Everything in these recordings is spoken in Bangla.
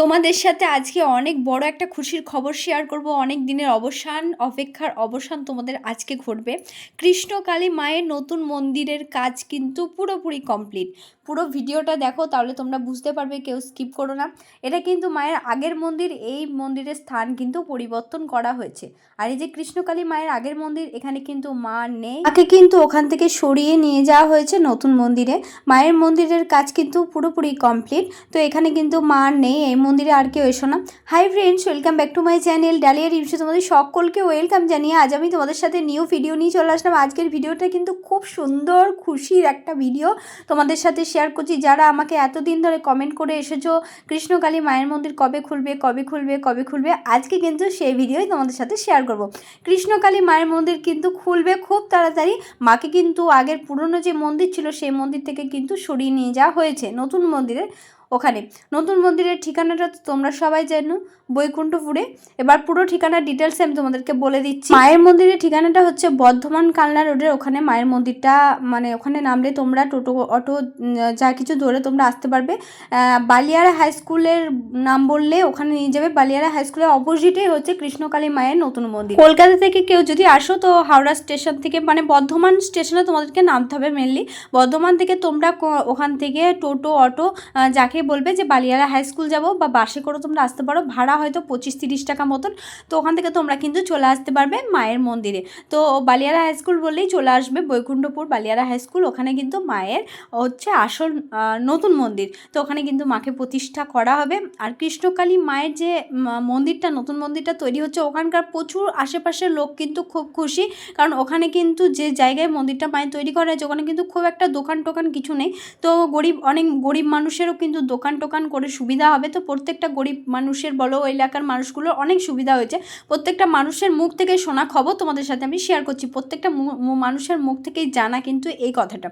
তোমাদের সাথে আজকে অনেক বড় একটা খুশির খবর শেয়ার করব। অনেক দিনের অপেক্ষার অবসান তোমাদের আজকে ঘটবে। কৃষ্ণকালী মায়ের নতুন মন্দিরের কাজ কিন্তু পুরোপুরি কমপ্লিট। পুরো ভিডিওটা দেখো, তাহলে তোমরা বুঝতে পারবে, কেউ স্কিপ করো না। এটা কিন্তু মায়ের আগের মন্দির, এই মন্দিরের স্থান কিন্তু পরিবর্তন করা হয়েছে। আর এই যে কৃষ্ণকালী মায়ের আগের মন্দির, এখানে কিন্তু মা নেই, মাকে কিন্তু ওখান থেকে সরিয়ে নিয়ে যাওয়া হয়েছে নতুন মন্দিরে। মায়ের মন্দিরের কাজ কিন্তু পুরোপুরি কমপ্লিট। তো এখানে কিন্তু মা নেই, এই মন্দিরে আর কেউ এসো না। Hi friends, welcome back to my channel Dalia রিভিউসে তোমাদের সকলকে ওয়েলকাম জানিয়ে আজ আমি তোমাদের সাথে নিউ ভিডিও নিয়ে চলে আসলাম। আজকের ভিডিওটা কিন্তু খুব সুন্দর খুশির একটা ভিডিও তোমাদের সাথে শেয়ার করছি। যারা আমাকে এতদিন ধরে কমেন্ট করে এসেছো কৃষ্ণকালী মায়ের মন্দির কবে খুলবে কবে খুলবে কবে খুলবে, আজকে কিন্তু সেই ভিডিওই তোমাদের সাথে শেয়ার করব। কৃষ্ণকালী মায়ের মন্দির কিন্তু খুলবে খুব তাড়াতাড়ি। মাকে কিন্তু আগের পুরনো যে মন্দির ছিল সেই মন্দির থেকে কিন্তু সরিয়ে নিয়ে যাওয়া হয়েছে নতুন মন্দিরের ওখানে। নতুন মন্দিরের ঠিকানাটা তো তোমরা সবাই জানো, বৈকুণ্ঠপুরে। এবার পুরো ঠিকানার ডিটেলস আমি তোমাদেরকে বলে দিচ্ছি। মায়ের মন্দিরের ঠিকানাটা হচ্ছে বর্ধমান কালনা রোডের ওখানে মায়ের মন্দিরটা, মানে ওখানে নামলে তোমরা টোটো অটো যা কিছু ধরে তোমরা আসতে পারবে। বালিয়াড়া হাই স্কুলের নাম বললে ওখানে নিয়ে যাবে। বালিয়াড়া হাই স্কুলের অপোজিটেই হচ্ছে কৃষ্ণকালী মায়ের নতুন মন্দির। কলকাতা থেকে কেউ যদি আসো তো হাওড়া স্টেশন থেকে, মানে বর্ধমান স্টেশনে তোমাদেরকে নামতে হবে মেনলি। বর্ধমান থেকে তোমরা ওখান থেকে টোটো অটো যাকে বলবে যে বালিয়াড়া হাই স্কুল যাবো, বা বাসে করে তোমরা আসতে পারো। ভাড়া হয়তো 25-30 টাকা মতন। তো ওখান থেকে তোমরা কিন্তু চলে আসতে পারবে মায়ের মন্দিরে। তো বালিয়াড়া হাই স্কুল বললেই চলে আসবে, বৈকুণ্ঠপুর বালিয়াড়া হাই স্কুল। ওখানে কিন্তু মায়ের হচ্ছে আসল নতুন মন্দির। তো ওখানে কিন্তু মাকে প্রতিষ্ঠা করা হবে। আর কৃষ্ণকালী মায়ের যে মন্দিরটা, নতুন মন্দিরটা তৈরি হচ্ছে, ওখানকার প্রচুর আশেপাশের লোক কিন্তু খুব খুশি। কারণ ওখানে কিন্তু যে জায়গায় মন্দিরটা মায়ের তৈরি করা হয়েছে ওখানে কিন্তু খুব একটা দোকান টোকান কিছু নেই। তো অনেক গরিব মানুষেরও কিন্তু দোকান টোকান করে সুবিধা হবে। তো প্রত্যেকটা গরিব মানুষের বলো, ওই এলাকার মানুষগুলোর অনেক সুবিধা হয়েছে। প্রত্যেকটা মানুষের মুখ থেকে শোনা খবর তোমাদের সাথে আমি শেয়ার করছি। প্রত্যেকটা মানুষের মুখ থেকেই জানা কিন্তু এই কথাটা।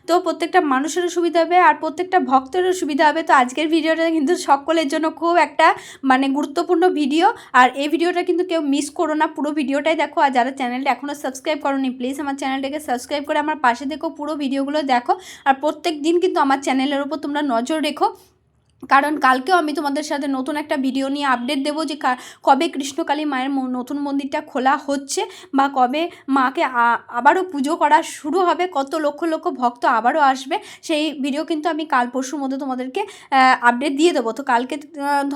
তো প্রত্যেকটা মানুষেরও সুবিধা হবে আর প্রত্যেকটা ভক্তেরও সুবিধা হবে। তো আজকের ভিডিওটা কিন্তু সকলের জন্য খুব একটা মানে গুরুত্বপূর্ণ ভিডিও। আর এই ভিডিওটা কিন্তু কেউ মিস করো না, পুরো ভিডিওটাই দেখো। আর যারা চ্যানেলটা এখনও সাবস্ক্রাইব করোনি, প্লিজ আমার চ্যানেলটাকে সাবস্ক্রাইব করে আমার পাশে দেখো, পুরো ভিডিওগুলো দেখো। আর প্রত্যেক দিন কিন্তু আমার চ্যানেলের উপর তোমরা নজর রেখো, কারণ কালকেও আমি তোমাদের সাথে নতুন একটা ভিডিও নিয়ে আপডেট দেবো যে কবে কৃষ্ণকালী মায়ের নতুন মন্দিরটা খোলা হচ্ছে, বা কবে মাকে আবারও পুজো করা শুরু হবে, কত লক্ষ লক্ষ ভক্ত আবারও আসবে। সেই ভিডিও কিন্তু আমি কাল পরশুর মধ্যে তোমাদেরকে আপডেট দিয়ে দেবো। তো কালকে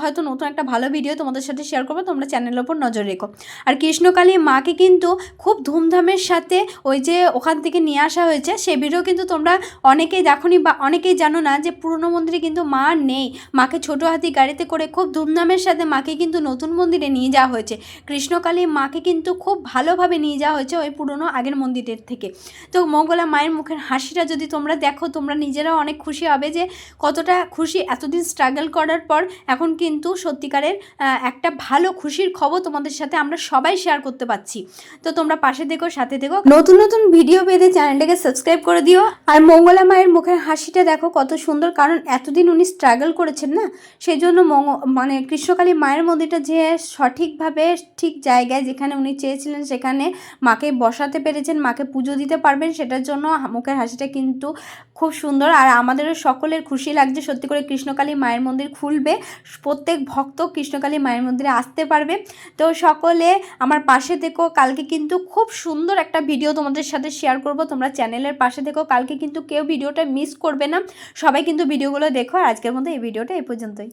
হয়তো নতুন একটা ভালো ভিডিও তোমাদের সাথে শেয়ার করবো, তোমরা চ্যানেলের ওপর নজর রেখো। আর কৃষ্ণকালী মাকে কিন্তু খুব ধুমধামের সাথে ওই যে ওখান থেকে নিয়ে আসা হয়েছে, সেই ভিডিও কিন্তু তোমরা অনেকেই দেখোনি বা অনেকেই জানো না যে পুরনো মন্দিরে কিন্তু মা নেই। মাকে ছোটো হাতি গাড়িতে করে খুব ধুমধামের সাথে মাকে কিন্তু নতুন মন্দিরে নিয়ে যাওয়া হয়েছে। কৃষ্ণকালী মাকে কিন্তু খুব ভালোভাবে নিয়ে যাওয়া হয়েছে ওই পুরনো আগের মন্দিরের থেকে। তো মঙ্গলা মায়ের মুখের হাসিটা যদি তোমরা দেখো, তোমরা নিজেরাও অনেক খুশি হবে যে কতটা খুশি। এতদিন স্ট্রাগল করার পর এখন কিন্তু সত্যিকারের একটা ভালো খুশির খবর তোমাদের সাথে আমরা সবাই শেয়ার করতে পারছি। তো তোমরা পাশে দেখো, সাথে দেখো, নতুন নতুন ভিডিও পেতে চ্যানেলটাকে সাবস্ক্রাইব করে দিও। আর মঙ্গলা মায়ের মুখের হাসিটা দেখো কত সুন্দর, কারণ এতদিন উনি স্ট্রাগল করেছেন না, সেই জন্য মানে কৃষ্ণকালী মায়ের মন্দিরটা যে সঠিকভাবে ঠিক জায়গায় যেখানে উনি চেয়েছিলেন সেখানে মাকে বসাতে পেরেছেন, মাকে পুজো দিতে পারবেন, সেটার জন্য মুখের হাসিটা কিন্তু খুব সুন্দর। আর আমাদেরও সকলের খুশি লাগছে সত্যি করে, কৃষ্ণকালী মায়ের মন্দির খুলবে, প্রত্যেক ভক্ত কৃষ্ণকালী মায়ের মন্দিরে আসতে পারবে। তো সকলে আমার পাশে দেখো, কালকে কিন্তু খুব সুন্দর একটা ভিডিও তোমাদের সাথে শেয়ার করব, তোমরা চ্যানেলের পাশে দেখো। কালকে কিন্তু কেউ ভিডিওটা মিস করবে না, সবাই কিন্তু ভিডিওগুলো দেখো। আর আজকের মতো এই ভিডিওটা এই পর্যন্তই।